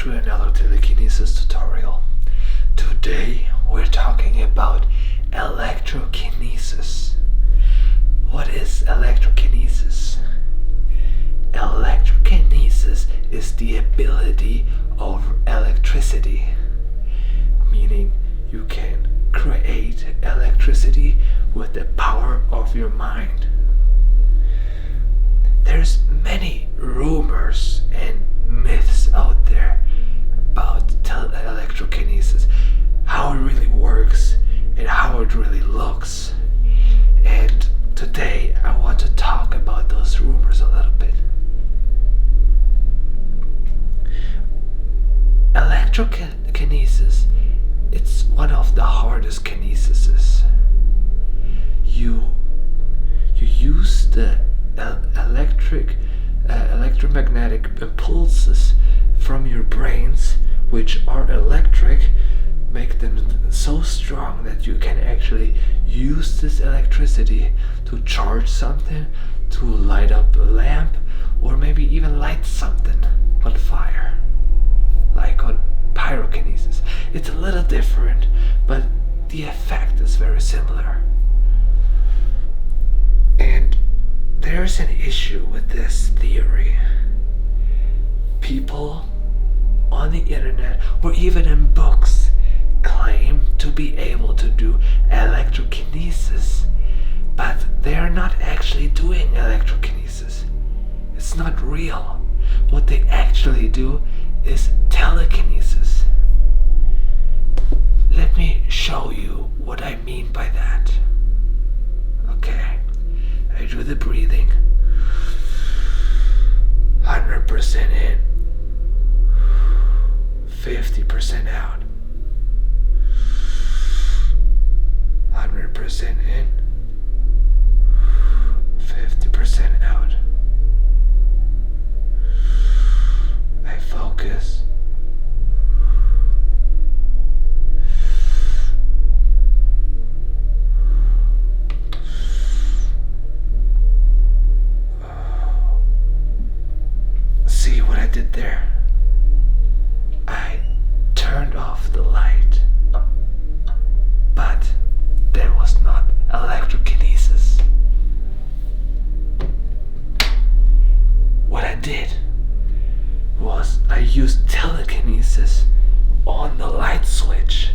to another telekinesis tutorial. Today we're talking about electrokinesis. What is electrokinesis? Electrokinesis is the ability of electricity, meaning you can create electricity with the power of your mind. There's many rumors and myths out there about electrokinesis, how it really works and how it really looks. And today I want to talk about those rumors a little bit. Electrokinesis, it's one of the hardest kinesises. You use the electromagnetic impulses from your brains, which are electric, make them so strong that you can actually use this electricity to charge something, to light up a lamp, or maybe even light something on fire, like on Pyrokinesis. It's a little different, but the effect is very similar. And there's an issue with this theory. People on the internet or even in books claim to be able to do electrokinesis, but they are not actually doing electrokinesis. It's not real. What they actually do is telekinesis. Let me show you what I mean by that. Okay, I do the breathing. 100% in, 50% out. 100% in, 50% out. I focus. See what I did there? I turned off the light, but there was not electrokinesis. What I did was I used telekinesis on the light switch.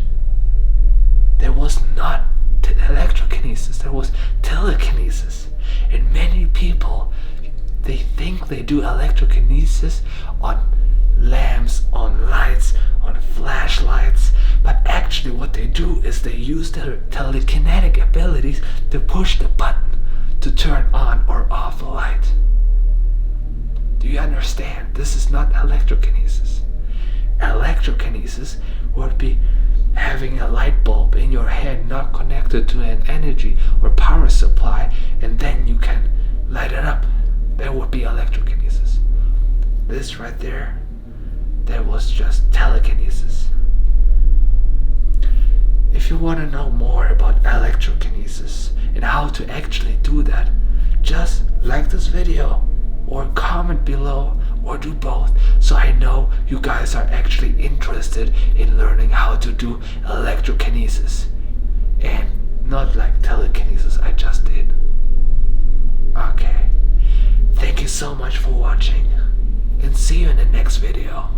There was not electrokinesis, there was telekinesis. And many people, they think they do electrokinesis on lamps, on lights, on flashlights, but actually what they do is they use their telekinetic abilities to push the button to turn on or off a light. Do you understand? This is not electrokinesis. Electrokinesis would be having a light bulb in your hand not connected to an energy or power supply, and then you can light it up. That would be electrokinesis. This right there, that was just telekinesis. If you want to know more about electrokinesis and how to actually do that, just like this video or comment below or do both, so I know you guys are actually interested in learning how to do electrokinesis and not like telekinesis I just did. Okay. Thank you so much for watching, and see you in the next video.